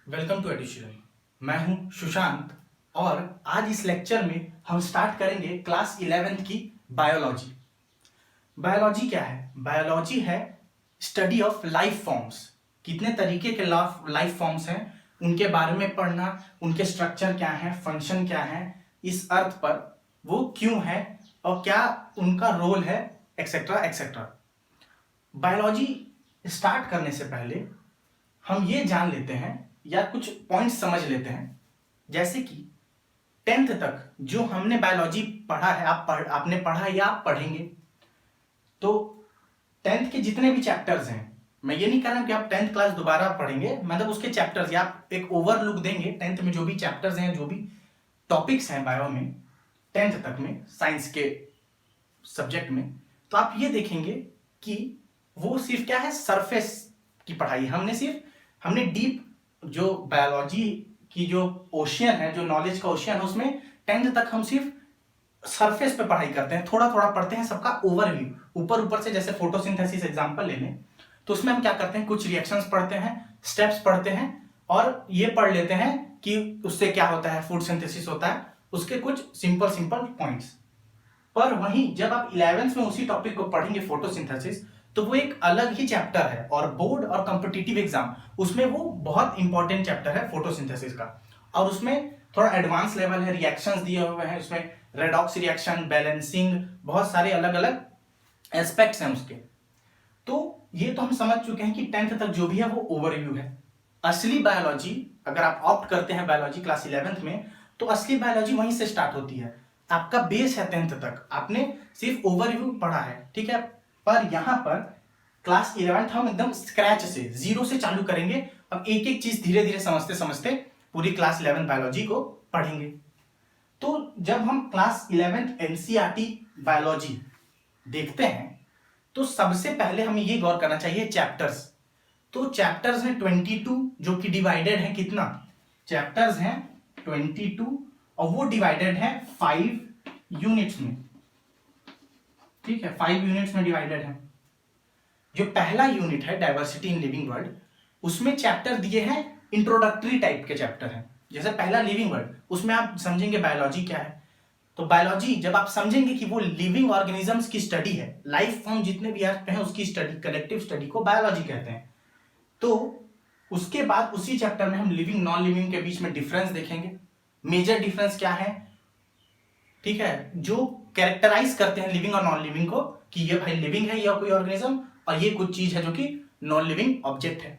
Welcome to addition. मैं हूं सुशांत और आज इस लेक्चर में हम स्टार्ट करेंगे क्लास 11th की बायोलॉजी। बायोलॉजी क्या है? बायोलॉजी है स्टडी ऑफ लाइफ फॉर्म्स। कितने तरीके के लाइफ फॉर्म्स हैं, उनके बारे में पढ़ना, उनके स्ट्रक्चर क्या है, फंक्शन क्या है इस अर्थ पर, वो क्यों है और क्या उनका रोल है, एक्सेट्रा एक्सेट्रा। बायोलॉजी स्टार्ट करने से पहले हम ये जान लेते हैं या कुछ पॉइंट्स समझ लेते हैं, जैसे कि 10th तक जो हमने बायोलॉजी पढ़ा है, आपने पढ़ा है या आप पढ़ेंगे, तो 10th के जितने भी चैप्टर्स हैं, मैं ये नहीं कह रहा हूं कि आप 10th क्लास दोबारा पढ़ेंगे, मतलब उसके चैप्टर्स या आप एक ओवरलुक देंगे 10th में जो भी चैप्टर्स हैं, जो भी टॉपिक्स हैं बायो में 10th तक में, साइंस के सब्जेक्ट में, तो आप ये देखेंगे कि वो सिर्फ क्या है, सरफेस की पढ़ाई। हमने डीप जो बायोलॉजी की जो ओशियन है, जो नॉलेज का ओशियन है, उसमें 10th तक हम सिर्फ सरफेस पे पढ़ाई करते हैं, थोड़ा थोड़ा पढ़ते हैं, सबका ओवरव्यू ऊपर ऊपर से। जैसे फोटोसिंथेसिस एग्जांपल ले लें तो उसमें हम क्या करते हैं, कुछ रिएक्शंस पढ़ते हैं, स्टेप्स पढ़ते हैं और ये पढ़ लेते हैं कि उससे क्या होता है, फूड सिंथेसिस होता है, उसके कुछ सिंपल सिंपल पॉइंट्स। पर वहीं जब आप 11th में उसी टॉपिक को पढ़ेंगे फोटोसिंथेसिस, तो वो एक अलग ही चैप्टर है और बोर्ड और कॉम्पिटिटिव एग्जाम उसमें वो बहुत इंपॉर्टेंट चैप्टर है फोटोसिंथेसिस का। और उसमें थोड़ा एडवांस लेवल है, रिएक्शंस दिए हुए हैं उसमें, रेडॉक्स रिएक्शन, बैलेंसिंग, बहुत सारे अलग अलग एस्पेक्ट्स हैं उसके। तो ये तो हम समझ चुके हैं कि 10th तक जो भी है वो ओवरव्यू है। असली बायोलॉजी अगर आप ऑप्ट करते हैं बायोलॉजी क्लास 11th में, तो असली बायोलॉजी वहीं से स्टार्ट होती है। आपका बेस है 10th तक, आपने सिर्फ ओवरव्यू पढ़ा है, ठीक है। पर यहां पर क्लास 11th हम एकदम स्क्रैच से, जीरो से चालू करेंगे। अब एक एक चीज धीरे धीरे समझते समझते पूरी क्लास 11 बायोलॉजी को पढ़ेंगे। तो जब हम क्लास 11 एनसीईआरटी बायोलॉजी देखते हैं, तो सबसे पहले हमें ये गौर करना चाहिए चैप्टर्स। तो चैप्टर्स हैं 22, जो कि डिवाइडेड है कितना, चैप्टर्स हैं 22 और वो डिवाइडेड है 5 यूनिट्स में, ठीक है, 5 यूनिट्स में डिवाइडेड है। जो पहला यूनिट है डाइवर्सिटी इन लिविंग वर्ल्ड, उसमें चैप्टर दिए हैं इंट्रोडक्टरी टाइप के चैप्टर हैं। जैसे पहला लिविंग वर्ल्ड, उसमें आप समझेंगे बायोलॉजी क्या है। तो बायोलॉजी जब आप समझेंगे कि वो लिविंग ऑर्गेनिजम्स की स्टडी है, लाइफ फॉर्म जितने भी अर्थ पे हैं उसकी स्टडी, कलेक्टिव स्टडी को बायोलॉजी कहते हैं। तो उसके बाद उसी चैप्टर में हम लिविंग नॉन लिविंग के बीच में डिफरेंस देखेंगे, मेजर डिफरेंस क्या है, ठीक है, जो कैरेक्टराइज करते हैं लिविंग और नॉन लिविंग को, कि ये भाई लिविंग है या कोई ऑर्गेनिज्म, और ये कुछ चीज है जो कि नॉन लिविंग ऑब्जेक्ट है,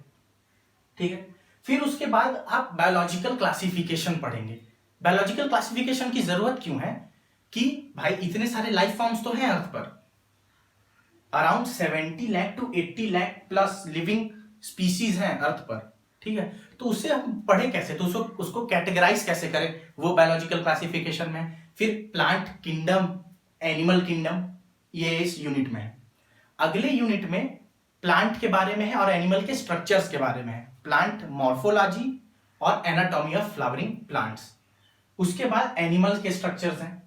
ठीक है। फिर उसके बाद आप बायोलॉजिकल क्लासिफिकेशन पढ़ेंगे। बायोलॉजिकल क्लासिफिकेशन की जरूरत क्यों है कि भाई इतने सारे लाइफ फॉर्म्स तो हैं अर्थ पर, around 70 lakh to 80 lakh plus living species हैं अर्थ पर, ठीक है। तो उससे हम पढ़े कैसे, तो उसको कैटेगराइज कैसे करें, वो बायोलॉजिकल क्लासिफिकेशन में। फिर प्लांट किंगडम, एनिमल किंगडम, ये इस यूनिट में है। अगले यूनिट में प्लांट के बारे में है और एनिमल के स्ट्रक्चर्स के बारे में है, प्लांट मॉर्फोलॉजी और एनाटॉमी ऑफ फ्लावरिंग प्लांट्स। उसके बाद एनिमल के स्ट्रक्चर्स हैं।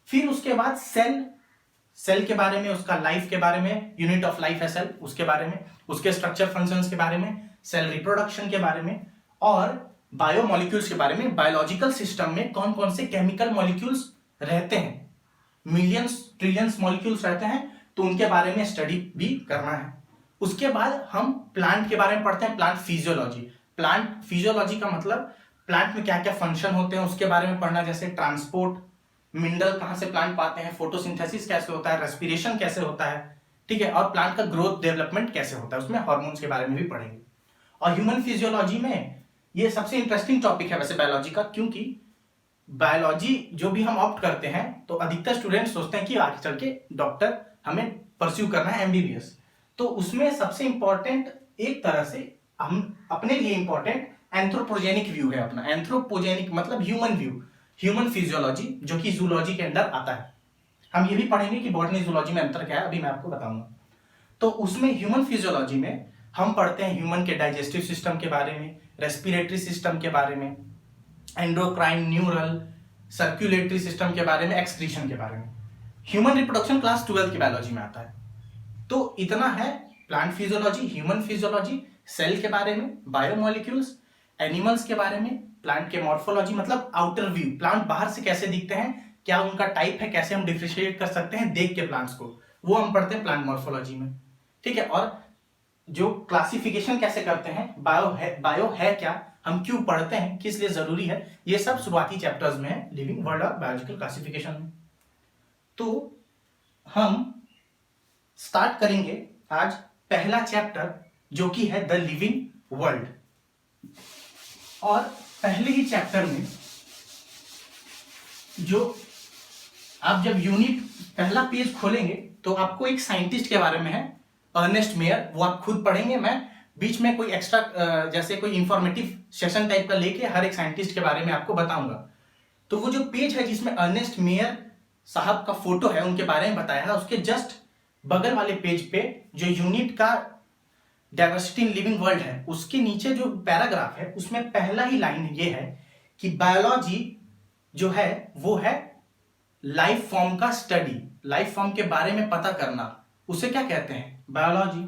फिर उसके बाद सेल के बारे में, उसका लाइफ के बारे में, यूनिट ऑफ लाइफ है सेल, उसके बारे में, उसके स्ट्रक्चर फंक्शंस के बारे में, सेल रिप्रोडक्शन के बारे में, और बायोमोलिक्यूल्स के बारे में, बायोलॉजिकल सिस्टम में कौन कौन से केमिकल मॉलिक्यूल्स रहते हैं, मिलियंस ट्रिलियंस मॉलिक्यूल्स रहते हैं, तो उनके बारे में स्टडी भी करना है। उसके बाद हम प्लांट के बारे में पढ़ते हैं, प्लांट फिजियोलॉजी। प्लांट फिजियोलॉजी का मतलब प्लांट में क्या क्या फंक्शन होते हैं उसके बारे में पढ़ना, जैसे ट्रांसपोर्ट, मिनरल कहां से प्लांट पाते हैं, फोटोसिंथेसिस कैसे होता है, रेस्पिरेशन कैसे होता है, ठीक है, और प्लांट का ग्रोथ डेवलपमेंट कैसे होता है, उसमें हार्मोन्स के बारे में भी पढ़ेंगे। और ह्यूमन फिजियोलॉजी में ये सबसे इंटरेस्टिंग टॉपिक है वैसे बायोलॉजी का, क्योंकि बायोलॉजी जो भी हम ऑप्ट करते हैं तो अधिकतर स्टूडेंट सोचते हैं कि आगे चल के डॉक्टर हमें परस्यू करना है, एमबीबीएस। तो उसमें सबसे इंपॉर्टेंट, एक तरह से हम अपने लिए इंपॉर्टेंट एंथ्रोपोजेनिक व्यू है अपना। एंथ्रोपोजेनिक मतलब ह्यूमन व्यू, ह्यूमन फिजियोलॉजी, जो कि जूलॉजी के अंदर आता है। हम ये भी पढ़ेंगे कि बॉटनी जूलॉजी में अंतर क्या है, अभी मैं आपको बताऊंगा। तो उसमें ह्यूमन फिजियोलॉजी में हम पढ़ते हैं ह्यूमन के डाइजेस्टिव सिस्टम के बारे में, रेस्पिरेटरी सिस्टम के बारे में, एंडोक्राइन, न्यूरल, सर्कुलेटरी सिस्टम के बारे में, एक्सक्रीशन के बारे में। ह्यूमन रिप्रोडक्शन क्लास 12 की बायोलॉजी में आता है। तो इतना है plant physiology, human physiology, cell के बारे में, बायोमोलिक्यूल्स, एनिमल्स के बारे में, प्लांट के मॉर्फोलॉजी मतलब आउटर व्यू, प्लांट बाहर से कैसे दिखते हैं, क्या उनका टाइप है, कैसे हम डिफरेंशिएट कर सकते हैं देख के प्लांट्स को, वो हम पढ़ते हैं प्लांट मॉर्फोलॉजी में। ठीक है, और जो क्लासिफिकेशन कैसे करते हैं, बायो है क्या, हम क्यों पढ़ते हैं, किस लिए जरूरी है, ये सब शुरुआती चैप्टर्स में है लिविंग वर्ल्ड और बायोलॉजिकल क्लासिफिकेशन में। तो हम स्टार्ट करेंगे आज पहला चैप्टर जो कि है द लिविंग वर्ल्ड। और पहले ही चैप्टर में जो आप जब यूनिट पहला पेज खोलेंगे तो आपको एक साइंटिस्ट के बारे में है, अर्नेस्ट मेयर, वो आप खुद पढ़ेंगे। मैं बीच में कोई एक्स्ट्रा जैसे कोई इंफॉर्मेटिव सेशन टाइप का लेके हर एक साइंटिस्ट के बारे में आपको बताऊंगा। तो वो जो पेज है जिसमें अर्नेस्ट मेयर साहब का फोटो है, उनके बारे में बताया है, उसके जस्ट बगल वाले पेज पे जो यूनिट का डाइवर्सिटी इन लिविंग वर्ल्ड है, उसके नीचे जो पैराग्राफ है उसमें पहला ही लाइन ये है कि बायोलॉजी जो है वो है लाइफ फॉर्म का स्टडी, लाइफ फॉर्म के बारे में पता करना, उसे क्या कहते हैं, बायोलॉजी।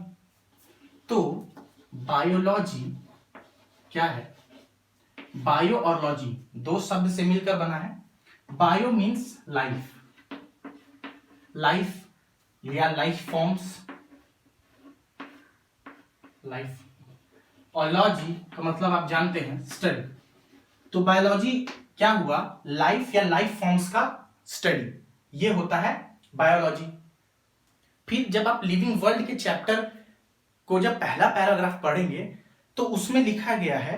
तो बायोलॉजी क्या है, बायो और लॉजी दो शब्द से मिलकर बना है। बायो मीन्स लाइफ, लाइफ या लाइफ फॉर्म्स, लाइफ, और लॉजी का मतलब आप जानते हैं स्टडी। तो बायोलॉजी क्या हुआ, लाइफ या लाइफ फॉर्म्स का स्टडी, ये होता है बायोलॉजी। फिर जब आप लिविंग वर्ल्ड के चैप्टर को जब पहला पैराग्राफ पढ़ेंगे तो उसमें लिखा गया है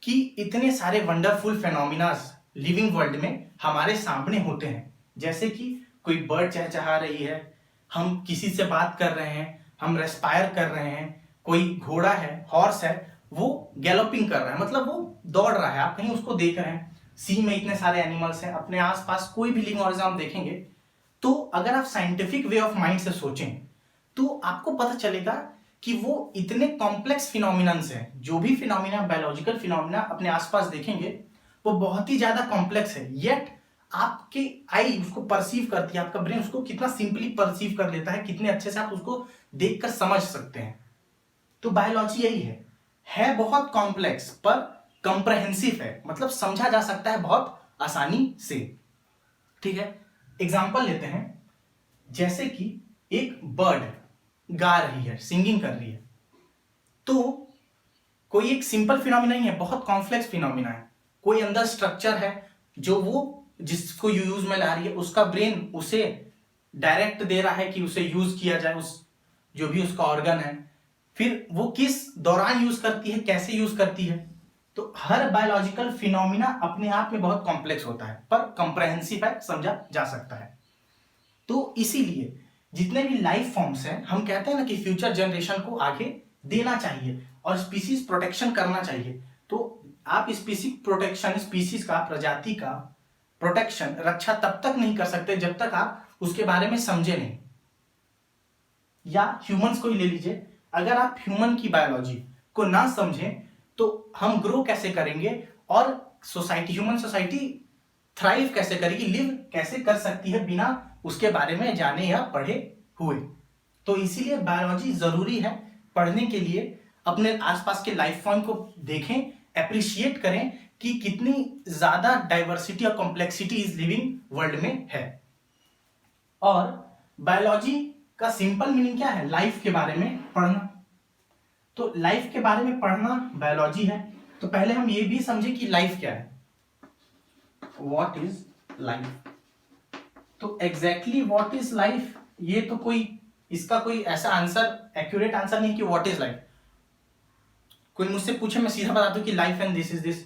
कि इतने सारे वंडरफुल फेनोमिनास लिविंग वर्ल्ड में हमारे सामने होते हैं, जैसे कि कोई बर्ड चहचहा रही है, हम किसी से बात कर रहे हैं, हम रेस्पायर कर रहे हैं, कोई घोड़ा है, हॉर्स है, वो गैलोपिंग कर रहा है, मतलब वो दौड़ रहा है, आप कहीं उसको देख रहे हैं। सी में इतने सारे एनिमल्स हैं, अपने आसपास कोई भी लिविंग ऑर्गेनिज्म देखेंगे तो अगर आप साइंटिफिक वे ऑफ माइंड से सोचें तो आपको पता चलेगा कि वो इतने कॉम्प्लेक्स फिनोमिनन्स हैं, जो भी फिनोमिना बायोलॉजिकल फिनोमिना अपने आसपास देखेंगे वो बहुत ही ज्यादा कॉम्प्लेक्स है, येट आपके आई उसको परसीव करती है, आपका ब्रेन उसको कितना सिंपली परसीव कर लेता है, कितने अच्छे से आप उसको देखकर समझ सकते हैं। तो बायोलॉजी यही है बहुत कॉम्प्लेक्स पर कंप्रहेंसिव है, मतलब समझा जा सकता है बहुत आसानी से। ठीक है, एग्जांपल लेते हैं, जैसे कि एक बर्ड गा रही है, सिंगिंग कर रही है, तो कोई एक सिंपल फिनोमिना नहीं है, बहुत कॉम्प्लेक्स फिनोमिना है, कोई अंदर स्ट्रक्चर है जो वो जिसको यूज में ला रही है, उसका ब्रेन उसे डायरेक्ट दे रहा है कि उसे यूज किया जाए, उस जो भी उसका ऑर्गन है, फिर वो किस दौरान यूज करती है, कैसे यूज करती है। तो हर बायोलॉजिकल फिनोमिना अपने आप में बहुत कॉम्प्लेक्स होता है पर कंप्रहेंसिव है, समझा जा सकता है। तो इसीलिए जितने भी लाइफ फॉर्म्स हैं, हम कहते हैं ना कि फ्यूचर जनरेशन को आगे देना चाहिए और स्पीसीज प्रोटेक्शन करना चाहिए। तो आप स्पीसीज प्रोटेक्शन, स्पीसीज का, प्रजाति का प्रोटेक्शन, रक्षा तब तक नहीं कर सकते जब तक आप उसके बारे में समझे नहीं। या ह्यूमंस को ही ले लीजिए, अगर आप ह्यूमन की बायोलॉजी को ना समझें तो हम ग्रो कैसे करेंगे और सोसाइटी, ह्यूमन सोसाइटी थ्राइव कैसे करेगी, लिव कैसे कर सकती है बिना उसके बारे में जाने या पढ़े हुए। तो इसीलिए बायोलॉजी जरूरी है पढ़ने के लिए। अपने आसपास के लाइफ फॉर्म को देखें, एप्रिशिएट करें कि कितनी ज्यादा डाइवर्सिटी और कॉम्प्लेक्सिटी इस लिविंग वर्ल्ड में है। और बायोलॉजी का सिंपल मीनिंग क्या है, लाइफ के बारे में पढ़ना। तो लाइफ के बारे में पढ़ना बायोलॉजी है। तो पहले हम ये भी समझे कि लाइफ क्या है, व्हाट इज लाइफ। तो एग्जैक्टली व्हाट इज लाइफ, ये तो कोई इसका कोई ऐसा आंसर, एक्यूरेट आंसर नहीं कि व्हाट इज लाइफ। कोई मुझसे पूछे, मैं सीधा बता दूं कि life and this is this,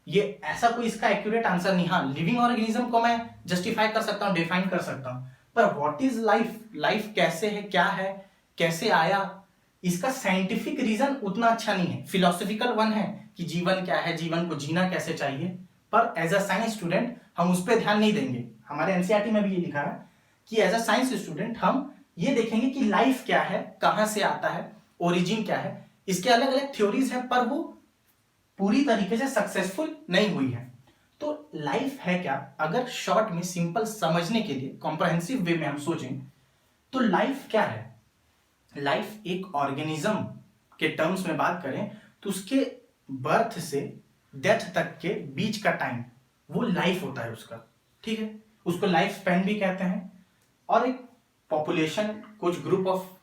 ये ऐसा कोई इसका एक्यूरेट आंसर नहीं। हाँ, लिविंग ऑर्गेनिज्म को मैं जस्टिफाई कर सकता हूँ, डिफाइन कर सकता हूँ, पर व्हाट इज लाइफ, लाइफ कैसे है, क्या है, कैसे आया, इसका साइंटिफिक रीजन उतना अच्छा नहीं है। फिलोसॉफिकल वन है कि जीवन क्या है, जीवन को जीना कैसे चाहिए, पर एज अ साइंस स्टूडेंट हम उस पर ध्यान नहीं देंगे। हमारे एनसीईआरटी में भी ये लिखा है कि एज अ साइंस स्टूडेंट हम ये देखेंगे कि लाइफ क्या है, कहां से आता है, ओरिजिन क्या है। इसके अलग अलग थ्योरीज हैं पर वो पूरी तरीके से सक्सेसफुल नहीं हुई है। तो लाइफ है क्या, अगर शॉर्ट में सिंपल समझने के लिए कॉम्प्रहेंसिव वे में हम सोचें तो लाइफ क्या है। लाइफ एक ऑर्गेनिज्म के टर्म्स में बात करें तो उसके बर्थ से डेथ तक के बीच का टाइम वो लाइफ होता है उसका, ठीक है, उसको लाइफ स्पैन भी कहते हैं। और एक पॉपुलेशन, कुछ ग्रुप ऑफ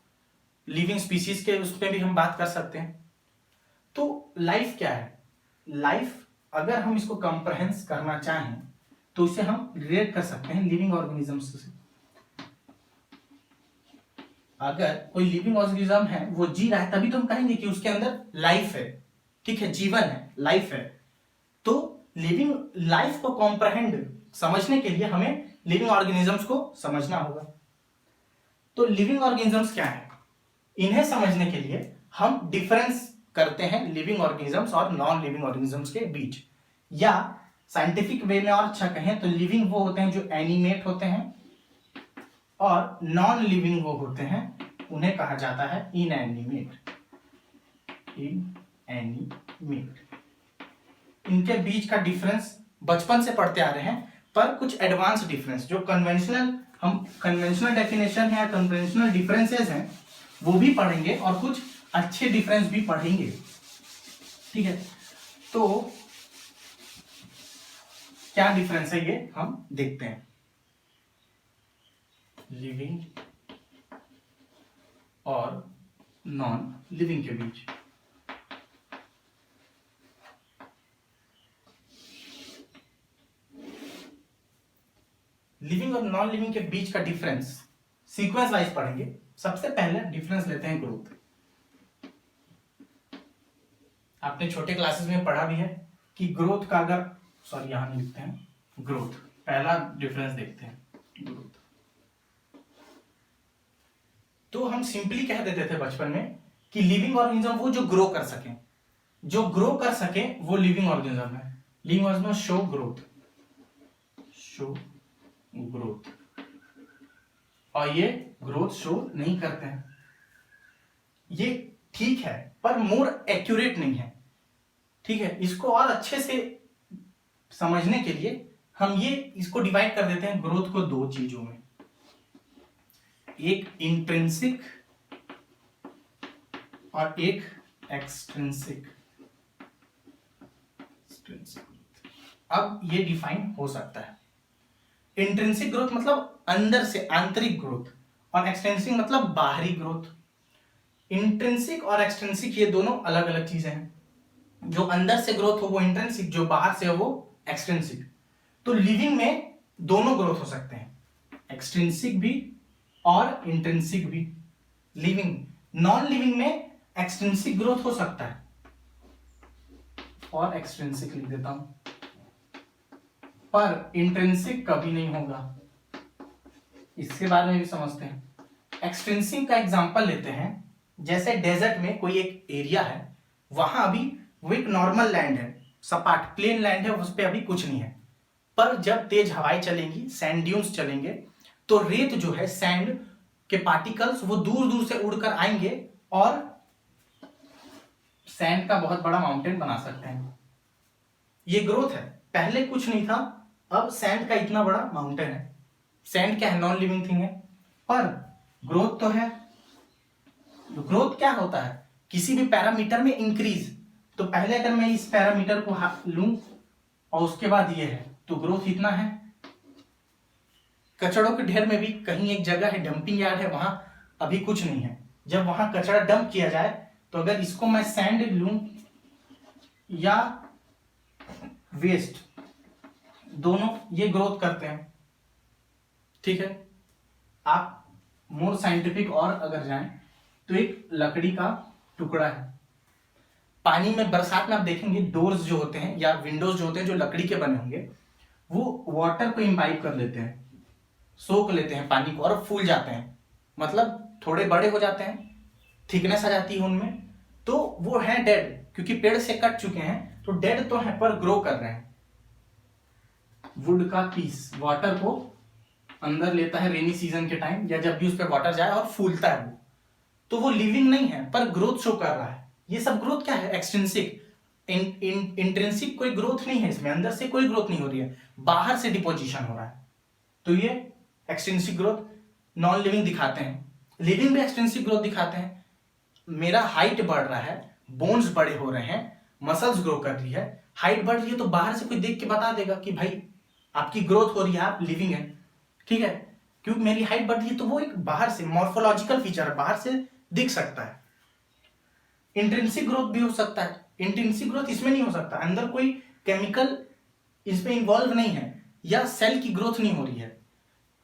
लिविंग स्पीसीज के उसमें भी हम बात कर सकते हैं। तो लाइफ क्या है? लाइफ अगर हम इसको कंप्रहेंस करना चाहें तो इसे हम रिलेट कर सकते हैं लिविंग ऑर्गेनिजम्स से। अगर कोई लिविंग ऑर्गेनिज्म है, वो जी रहा है, तभी तो हम कहेंगे कि उसके अंदर लाइफ है, ठीक है, जीवन है, लाइफ है। तो लिविंग लाइफ को कॉम्प्रहेंड समझने के लिए हमें लिविंग ऑर्गेनिजम्स को समझना होगा। तो लिविंग ऑर्गेनिजम्स क्या है? इन्हें समझने के लिए हम डिफरेंस करते हैं लिविंग ऑर्गेनिजम्स और नॉन लिविंग ऑर्गेनिजम्स के बीच, या साइंटिफिक वे में और अच्छा कहें तो लिविंग वो होते हैं जो एनिमेट होते हैं, और नॉन लिविंग वो होते हैं उन्हें कहा जाता है इनएनिमेट। इनएनिमेट, इनके बीच का डिफरेंस बचपन से पढ़ते आ रहे हैं, पर कुछ एडवांस डिफरेंस जो कन्वेंशनल डेफिनेशन है, कन्वेंशनल डिफरेंसेस हैं, वो भी पढ़ेंगे और कुछ अच्छे डिफरेंस भी पढ़ेंगे, ठीक है। तो क्या डिफरेंस है ये हम देखते हैं लिविंग और नॉन लिविंग के बीच। लिविंग और नॉन लिविंग के बीच का डिफरेंस सीक्वेंस वाइज पढ़ेंगे। सबसे पहले डिफरेंस लेते हैं ग्रोथ। आपने छोटे क्लासेस में पढ़ा भी है कि ग्रोथ का अगर, सॉरी यहां नहीं लिखते हैं, ग्रोथ पहला डिफरेंस देखते हैं, ग्रोथ। तो हम सिंपली कह देते थे बचपन में कि लिविंग ऑर्गेनिज्म वो जो ग्रो कर सके, जो ग्रो कर सके वो लिविंग ऑर्गेनिज्म है। Living organism show growth, show growth, और ये ग्रोथ शो नहीं करते हैं। ये ठीक है, पर मोर एक्यूरेट नहीं है, ठीक है। इसको और अच्छे से समझने के लिए हम ये इसको डिवाइड कर देते हैं ग्रोथ को दो चीजों में, एक इंट्रिंसिक और एक एक्सट्रिंसिक। अब ये डिफाइन हो सकता है। इंट्रिंसिक ग्रोथ मतलब अंदर से, आंतरिक ग्रोथ, और एक्सट्रिंसिक मतलब बाहरी ग्रोथ। इंट्रिंसिक और एक्सट्रिंसिक ये दोनों अलग अलग चीजें हैं। जो अंदर से ग्रोथ हो वो इंट्रिंसिक, जो बाहर से हो वो एक्सट्रिंसिक। तो लिविंग में दोनों ग्रोथ हो सकते हैं, एक्सट्रिंसिक भी और इंट्रिंसिक भी। लिविंग, नॉन लिविंग में एक्सट्रिंसिक ग्रोथ हो सकता है, और एक्सट्रिंसिक लिख देता हूं, पर इंट्रिंसिक कभी नहीं होगा। इसके बारे में भी समझते हैं। एक्सट्रिंसिक का एग्जांपल लेते हैं, जैसे डेजर्ट में कोई एक एरिया है, वहां अभी वो एक नॉर्मल लैंड है, सपाट प्लेन लैंड है, उस पर अभी कुछ नहीं है। पर जब तेज हवाएं चलेंगी, सैंड ड्यून्स चलेंगे, तो रेत जो है, सैंड के पार्टिकल्स वो दूर दूर से उड़कर आएंगे और सैंड का बहुत बड़ा माउंटेन बना सकते हैं। ये ग्रोथ है। पहले कुछ नहीं था, अब सैंड का इतना बड़ा माउंटेन है। सैंड क्या है? नॉन लिविंग थिंग है, पर ग्रोथ तो है। ग्रोथ क्या होता है? किसी भी पैरामीटर में इंक्रीज। तो पहले अगर मैं इस पैरामीटर को लूं और उसके बाद ये है, तो ग्रोथ इतना है। कचड़ों के ढेर में भी कहीं एक जगह है, डंपिंग यार्ड है, वहां अभी कुछ नहीं है। जब वहां कचरा डंप किया जाए, तो अगर इसको मैं सैंड लूं या वेस्ट, दोनों ये ग्रोथ करते हैं, ठीक है। आप मोर साइंटिफिक और अगर जाएं तो एक लकड़ी का टुकड़ा है, पानी में बरसात में आप देखेंगे डोर्स जो होते हैं या विंडोज जो होते हैं जो लकड़ी के बने होंगे, वो वाटर को इम्बाइब कर लेते हैं, सोख लेते हैं पानी को और फूल जाते हैं, मतलब थोड़े बड़े हो जाते हैं, थिकनेस आ जाती है उनमें, तो वो है डेड, क्योंकि पेड़ से कट चुके हैं, तो डेड तो है पर ग्रो कर रहे हैं। वुड का पीस वाटर को अंदर लेता है रेनी सीजन के टाइम, या जब भी उस पर वाटर जाए, और फूलता है वो, तो वो लिविंग नहीं है पर ग्रोथ शो कर रहा है। ये सब ग्रोथ क्या है? एक्सट्रिंसिक। इंट्रिंसिक कोई ग्रोथ नहीं है इसमें, अंदर से कोई ग्रोथ नहीं हो रही है, बाहर से डिपोजिशन हो रहा है, तो ये एक्सट्रिंसिक ग्रोथ नॉन लिविंग दिखाते हैं। लिविंग में एक्सट्रिंसिक ग्रोथ दिखाते हैं, मेरा हाइट बढ़ रहा है, बोन्स बड़े हो रहे हैं, मसल्स ग्रो कर रही है, हाइट बढ़ रही है, तो बाहर से कोई देख के बता देगा कि भाई आपकी ग्रोथ हो रही है, आप लिविंग है, ठीक है, क्योंकि मेरी हाइट बढ़ रही है, तो वो एक बाहर से मॉर्फोलॉजिकल फीचर है, बाहर से दिख सकता है। इंट्रिंसिक ग्रोथ भी हो सकता है, इंट्रिंसिक ग्रोथ इसमें नहीं हो सकता, अंदर कोई केमिकल इसमें इन्वॉल्व नहीं है, या सेल की ग्रोथ नहीं हो रही है।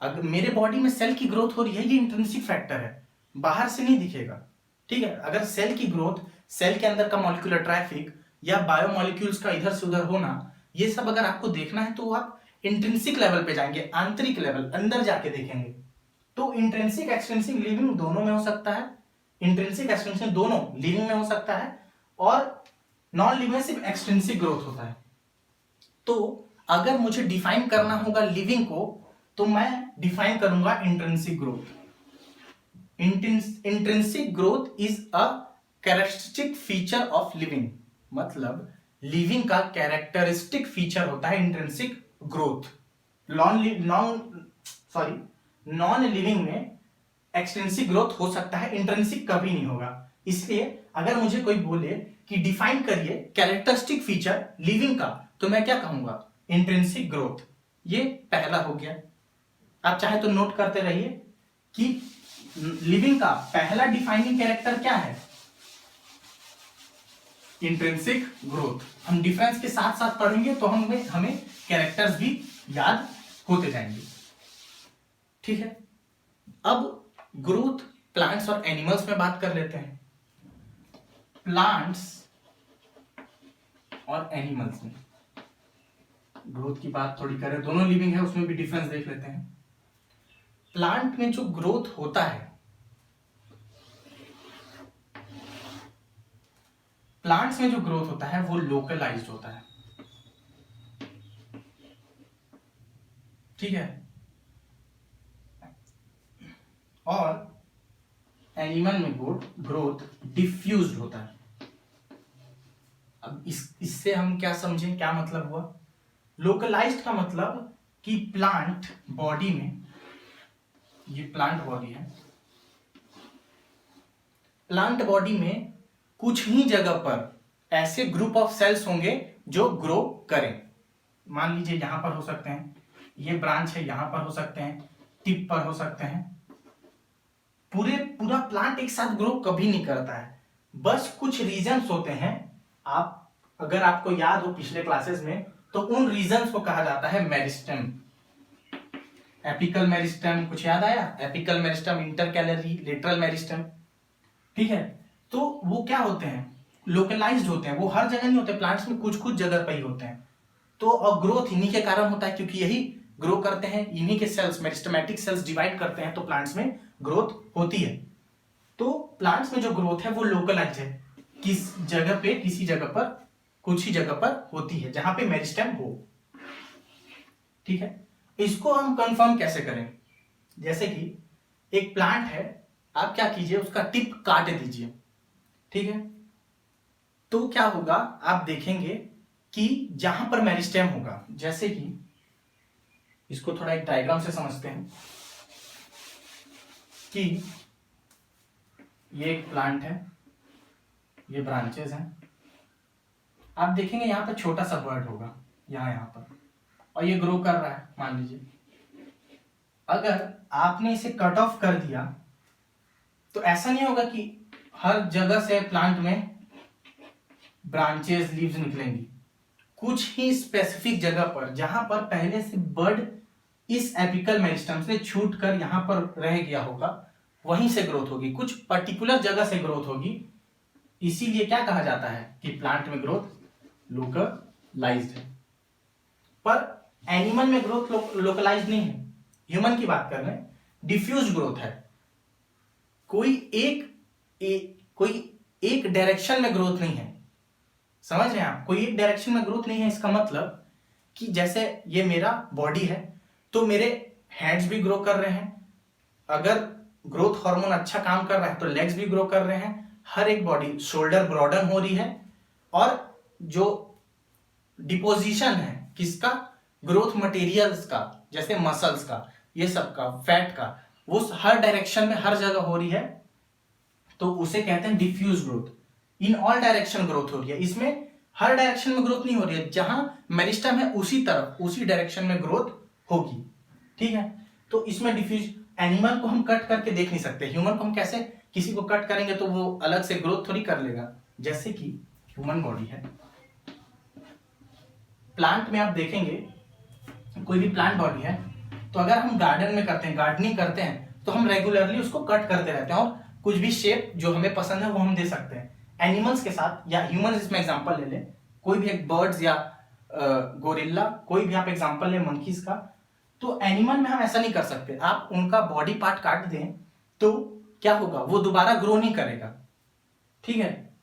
अगर मेरे बॉडी में सेल की ग्रोथ हो रही है, ये इंट्रिंसिक फैक्टर है, बाहर से नहीं दिखेगा, ठीक है। अगर सेल की ग्रोथ, सेल के अंदर का मॉलिक्यूलर ट्रैफिक या बायोमोलिक्यूल्स का इधर से उधर होना, ये सब अगर आपको देखना है तो आप इंट्रिंसिक लेवल पे जाएंगे, आंतरिक लेवल, अंदर जाके देखेंगे। तो इंट्रिंसिक एक्सट्रिंसिक लिविंग दोनों में हो सकता है, इंट्रिंसिक एक्सट्रिंसिक दोनों लिविंग में हो सकता है, और नॉन लिविंग में सिर्फ एक्सट्रिंसिक ग्रोथ होता है। तो अगर मुझे डिफाइन करना होगा लिविंग को, तो मैं डिफाइन करूंगा intrinsic growth. Intrinsic growth is a characteristic feature of living, मतलब लिविंग का कैरेक्टरिस्टिक फीचर होता है इंट्रिंसिक ग्रोथ। नॉन लिविंग में एक्सट्रिंसिक ग्रोथ हो सकता है, इंट्रिंसिक कभी नहीं होगा। इसलिए अगर मुझे कोई बोले कि डिफाइन करिए कैरेक्टरिस्टिक फीचर लिविंग का, तो मैं क्या कहूंगा? Intrinsic growth. ये पहला हो गया। आप चाहे तो नोट करते रहिए कि लिविंग का पहला डिफाइनिंग कैरेक्टर क्या है? Intrinsic growth. हम डिफरेंस के साथ साथ पढ़ेंगे तो हमें कैरेक्टर्स भी याद होते जाएंगे, ठीक है। अब ग्रोथ प्लांट्स और एनिमल्स में बात कर लेते हैं। प्लांट्स और एनिमल्स में ग्रोथ की बात थोड़ी करें, दोनों लिविंग है, उसमें भी डिफरेंस देख लेते हैं। प्लांट में जो ग्रोथ होता है, प्लांट्स में जो ग्रोथ होता है वो लोकलाइज्ड होता है, ठीक है। और एनिमल में ग्रोथ डिफ्यूज्ड होता है। अब इससे हम क्या समझें, क्या मतलब हुआ? लोकलाइज्ड का मतलब कि प्लांट बॉडी में, ये प्लांट बॉडी है, प्लांट बॉडी में कुछ ही जगह पर ऐसे ग्रुप ऑफ सेल्स होंगे जो ग्रो करें। मान लीजिए यहां पर हो सकते हैं, ये ब्रांच है, यहां पर हो सकते हैं, टिप पर हो सकते हैं। पूरा प्लांट एक साथ ग्रो कभी नहीं करता है, बस कुछ रीजन्स होते हैं। आप अगर आपको याद हो पिछले क्लासेस में, तो उन रीजन्स को कहा जाता है मेरिस्टेम। एपिकल मेरिस्टेम, कुछ याद आया? Apical meristem, intercalary, lateral meristem, ठीक है। तो वो क्या होते हैं? लोकलाइज्ड होते हैं, वो हर जगह नहीं होते, प्लांट्स में कुछ कुछ जगह पर ही होते हैं। तो और ग्रोथ इन्हीं के कारण होता है, क्योंकि यही ग्रो करते हैं, इन्हीं के सेल्स, मेरिस्टेमेटिक सेल्स डिवाइड करते हैं, तो प्लांट्स में ग्रोथ होती है। तो प्लांट्स में जो ग्रोथ है वो लोकलाइज्ड है, किस जगह पे, किसी जगह पर, कुछ ही जगह पर होती है जहां पे मेरिस्टेम हो, ठीक है। इसको हम कंफर्म कैसे करें? जैसे कि एक प्लांट है, आप क्या कीजिए, उसका टिप काट दीजिए, ठीक है। तो क्या होगा, आप देखेंगे कि जहां पर मेरिस्टेम होगा, जैसे कि इसको थोड़ा एक डायग्राम से समझते हैं कि ये एक प्लांट है, ये ब्रांचेस हैं, आप देखेंगे यहां पर छोटा सा बर्ड होगा, यहां पर, और ये ग्रो कर रहा है, मान लीजिए। अगर आपने इसे कट ऑफ कर दिया, तो ऐसा नहीं होगा कि हर जगह से प्लांट में ब्रांचेस, लीव्स निकलेंगी। कुछ ही स्पेसिफिक जगह पर, जहां पर पहले से बर्ड इस एपिकल मेरिस्टेम से छूट कर यहां पर रह गया होगा, वहीं से ग्रोथ होगी, कुछ पर्टिकुलर जगह से ग्रोथ होगी। इसीलिए क्या कहा जाता है कि प्लांट में ग्रोथ लोकलाइज्ड है। पर एनिमल में ग्रोथ लोकलाइज्ड नहीं है। ह्यूमन की बात कर रहे हैं, डिफ्यूज ग्रोथ है। कोई एक डायरेक्शन में ग्रोथ नहीं है, समझ रहे हैं आप? कोई एक डायरेक्शन में ग्रोथ नहीं है, इसका मतलब कि जैसे ये मेरा बॉडी है, तो मेरे हैंड्स भी ग्रो कर रहे हैं, अगर ग्रोथ हार्मोन अच्छा काम कर रहा है तो लेग्स भी ग्रो कर रहे हैं, हर एक बॉडी, शोल्डर ब्रॉडन हो रही है, और जो डिपोजिशन है किसका, ग्रोथ मटेरियल्स का, जैसे मसल्स का, ये सब का, फैट का, वो हर डायरेक्शन में हर जगह हो रही है, तो उसे कहते हैं diffuse growth. In all direction growth हो रही है। इसमें हर डायरेक्शन में ग्रोथ नहीं हो रही है, जहां मेरिस्टम है उसी तरफ उसी डायरेक्शन में ग्रोथ होगी। ठीक है, तो इसमें डिफ्यूज एनिमल को हम कट करके देख नहीं सकते, ह्यूमन को हम कैसे किसी को कट करेंगे तो वो अलग से ग्रोथ थोड़ी कर लेगा। जैसे कि ह्यूमन बॉडी है, प्लांट में आप देखेंगे कोई भी प्लांट बॉडी है, तो अगर हम गार्डन में करते हैं, गार्डनिंग करते हैं, तो हम रेगुलरली उसको कट करते रहते हैं और कुछ भी शेप जो हमें पसंद है वो हम दे सकते हैं। एनिमल्स के साथ या ह्यूमंस, इसमें एग्जांपल ले लें, कोई भी एक बर्ड्स या गोरिल्ला, कोई भी आप एग्जांपल लें मंकीज का, तो एनिमल में हम ऐसा नहीं कर सकते। आप उनका बॉडी पार्ट काट दें तो क्या होगा, वो दोबारा ग्रो नहीं करेगा। ठीक है,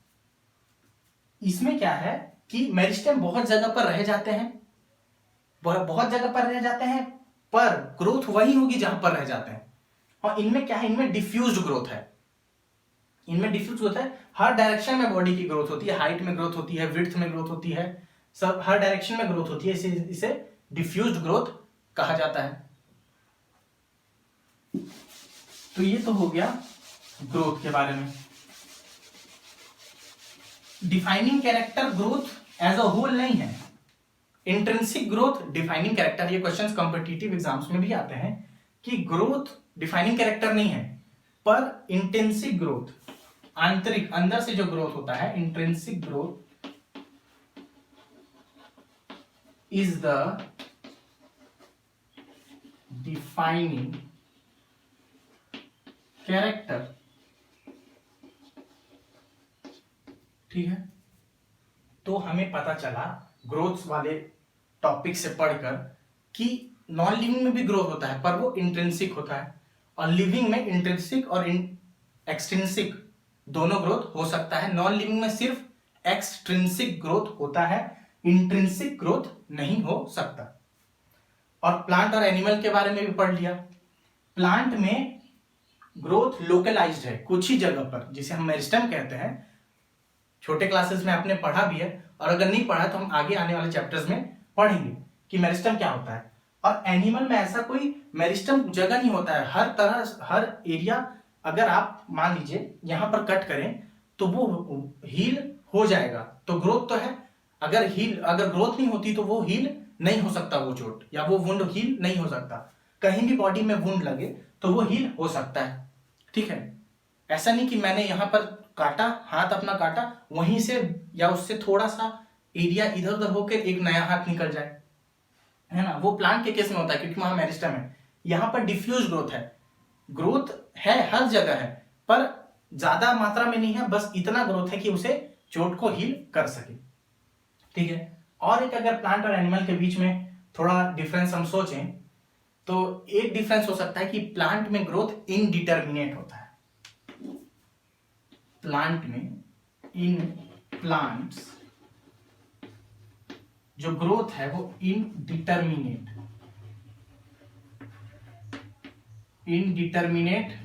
इसमें क्या है कि मेरिस्टेम बहुत जगह पर रह जाते हैं, बहुत जगह पर रह जाते हैं, पर ग्रोथ वही होगी जहां पर रह जाते हैं। और इनमें क्या है, इनमें डिफ्यूज्ड ग्रोथ है, इनमें डिफ्यूज ग्रोथ है, हर डायरेक्शन में बॉडी की ग्रोथ होती है, हाइट में ग्रोथ होती है, विड्थ में ग्रोथ होती है, सब हर डायरेक्शन में ग्रोथ होती है, इसे डिफ्यूज्ड ग्रोथ कहा जाता है। तो ये तो हो गया ग्रोथ के बारे में। Defining character growth as a whole नहीं है, इंट्रिंसिक ग्रोथ डिफाइनिंग कैरेक्टर। ये क्वेश्चंस कॉम्पिटिटिव एग्जाम्स में भी आते हैं कि ग्रोथ डिफाइनिंग कैरेक्टर नहीं है, पर इंटेंसिक ग्रोथ, आंतरिक अंदर से जो ग्रोथ होता है, intrinsic growth is the defining character. ठीक है, तो हमें पता चला ग्रोथ वाले टॉपिक से पढ़कर कि नॉन लिविंग में भी ग्रोथ होता है, पर वो इंट्रिंसिक होता है, और लिविंग में इंट्रिंसिक और एक्सट्रिंसिक दोनों ग्रोथ हो सकता है। नॉन लिविंग में सिर्फ एक्सट्रिंसिक ग्रोथ होता है, इंट्रिंसिक ग्रोथ नहीं हो सकता। और प्लांट और एनिमल के बारे में भी पढ़ लिया। प्लांट में ग्रोथ लोकलाइज्ड है, कुछ ही जगह पर, जिसे हम मेरिस्टेम कहते हैं। छोटे क्लासेस में आपने पढ़ा भी है, और अगर नहीं पढ़ा तो हम आगे आने वाले चैप्टर्स में पढ़ेंगे कि मेरिस्टेम क्या होता है। और एनिमल में ऐसा कोई मेरिस्टेम जगह नहीं होता है, हर तरह हर एरिया, अगर आप मान लीजिए यहां पर कट करें तो वो हील हो जाएगा, तो ग्रोथ तो है। अगर ग्रोथ नहीं होती तो वो हील नहीं हो सकता, वो चोट या वो वुंड हील नहीं हो सकता। कहीं भी बॉडी में वुंड लगे तो वो हील हो सकता है। ठीक है, ऐसा नहीं कि मैंने यहां पर काटा, हाथ अपना काटा, वहीं से या उससे थोड़ा सा एरिया इधर उधर होकर एक नया हाथ निकल जाए, है ना। वो प्लांट के केस में होता है क्योंकि वहां मेरिस्टेम है। यहां पर डिफ्यूज ग्रोथ है, ग्रोथ है हर जगह है, पर ज्यादा मात्रा में नहीं है, बस इतना ग्रोथ है कि उसे चोट को हील कर सके। ठीक है, और एक अगर प्लांट और एनिमल के बीच में थोड़ा डिफरेंस हम सोचें तो एक डिफरेंस हो सकता है कि प्लांट में ग्रोथ इनडिटर्मिनेट होता है। प्लांट में, इन प्लांट्स जो ग्रोथ है वो इनडिटर्मिनेट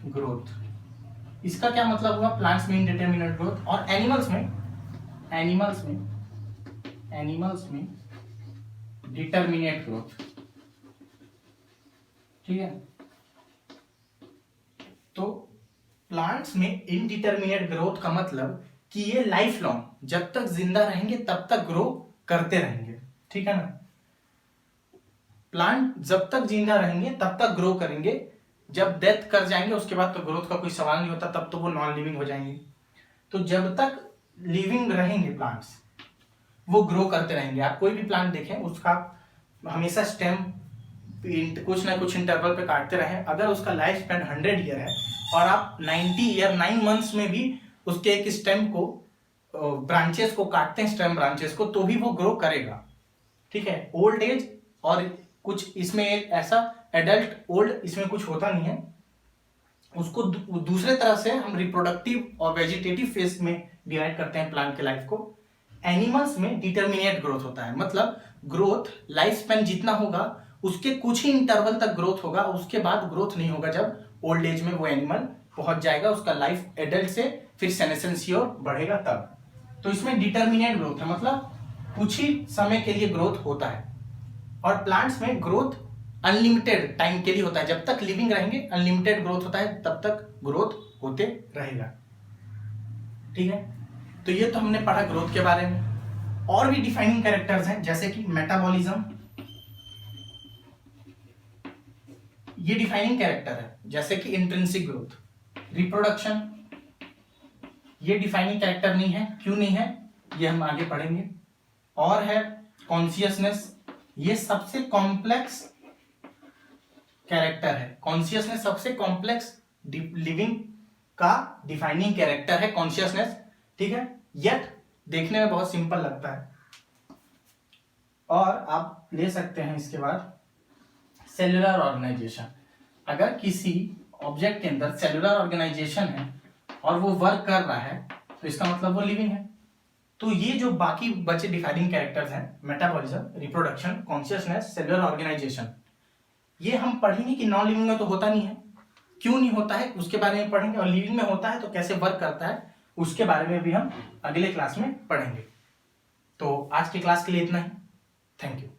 ग्रोथ। इसका क्या मतलब हुआ, प्लांट्स में इनडिटर्मिनेट ग्रोथ, और एनिमल्स में डिटर्मिनेट ग्रोथ। ठीक है, तो प्लांट्स में इनडिटर्मिनेट ग्रोथ का मतलब कि ये लाइफ लॉन्ग, जब तक जिंदा रहेंगे तब तक ग्रो करते रहेंगे। ठीक है ना, प्लांट जब तक जिंदा रहेंगे तब तक ग्रो करेंगे, जब डेथ कर जाएंगे उसके बाद तो ग्रोथ का कोई सवाल नहीं होता, तब तो वो नॉन लिविंग हो जाएंगे। तो जब तक लिविंग रहेंगे प्लांट्स, वो ग्रो करते रहेंगे। आप कोई भी प्लांट देखें, उसका हमेशा स्टेम कुछ ना कुछ इंटरवल पे काटते रहें। अगर उसका लाइफ स्पैन 100 ईयर है और आप 90 ईयर 9 मंथ्स में भी उसके एक स्टेम को, ब्रांचेस को काटते हैं, स्टेम ब्रांचेस को, तो भी वो ग्रो करेगा। ठीक है, ओल्ड एज और कुछ इसमें एक ऐसा एडल्ट ओल्ड इसमें कुछ होता नहीं है, उसको दूसरे तरह से हम रिप्रोडक्टिव और वेजिटेटिव फेज में डिवाइड करते हैं प्लांट के लाइफ को। एनिमल्स में डिटर्मिनेट ग्रोथ होता है, मतलब ग्रोथ लाइफ स्पैन जितना होगा उसके कुछ ही इंटरवल तक ग्रोथ होगा, उसके बाद ग्रोथ नहीं होगा। जब ओल्ड एज में वो एनिमल पहुंच जाएगा, उसका लाइफ एडल्ट से फिर सेनेसेंस की ओर बढ़ेगा तब। तो इसमें डिटर्मिनेट ग्रोथ है, मतलब कुछ ही समय के लिए ग्रोथ होता है। और प्लांट्स में ग्रोथ अनलिमिटेड टाइम के लिए होता है, जब तक लिविंग रहेंगे अनलिमिटेड ग्रोथ होता है, तब तक ग्रोथ होते रहेगा। ठीक है, तो ये तो हमने पढ़ा ग्रोथ के बारे में। और भी डिफाइनिंग कैरेक्टर्स हैं, जैसे कि मेटाबॉलिज्म, ये डिफाइनिंग कैरेक्टर है, जैसे कि इंट्रिंसिक ग्रोथ। रिप्रोडक्शन, ये डिफाइनिंग कैरेक्टर नहीं है, क्यों नहीं है ये हम आगे पढ़ेंगे। और है कॉन्शियसनेस, ये सबसे कॉम्प्लेक्स कैरेक्टर है। कॉन्शियसनेस सबसे कॉम्प्लेक्स लिविंग का डिफाइनिंग कैरेक्टर है कॉन्शियसनेस, ठीक है, येट देखने में बहुत सिंपल लगता है। और आप ले सकते हैं इसके बाद सेल्यूलर ऑर्गेनाइजेशन। अगर किसी ऑब्जेक्ट के अंदर सेल्यूलर ऑर्गेनाइजेशन है और वो वर्क कर रहा है तो इसका मतलब वो लिविंग है। तो ये जो बाकी बचे डिफाइनिंग कैरेक्टर्स हैं, metabolism, reproduction, consciousness, cellular organisation, ये हम पढ़ेंगे कि नॉन लिविंग में तो होता नहीं है, क्यों नहीं होता है उसके बारे में पढ़ेंगे, और लिविंग में होता है तो कैसे वर्क करता है उसके बारे में भी हम अगले क्लास में पढ़ेंगे। तो आज की क्लास के लिए इतना ही। Thank you.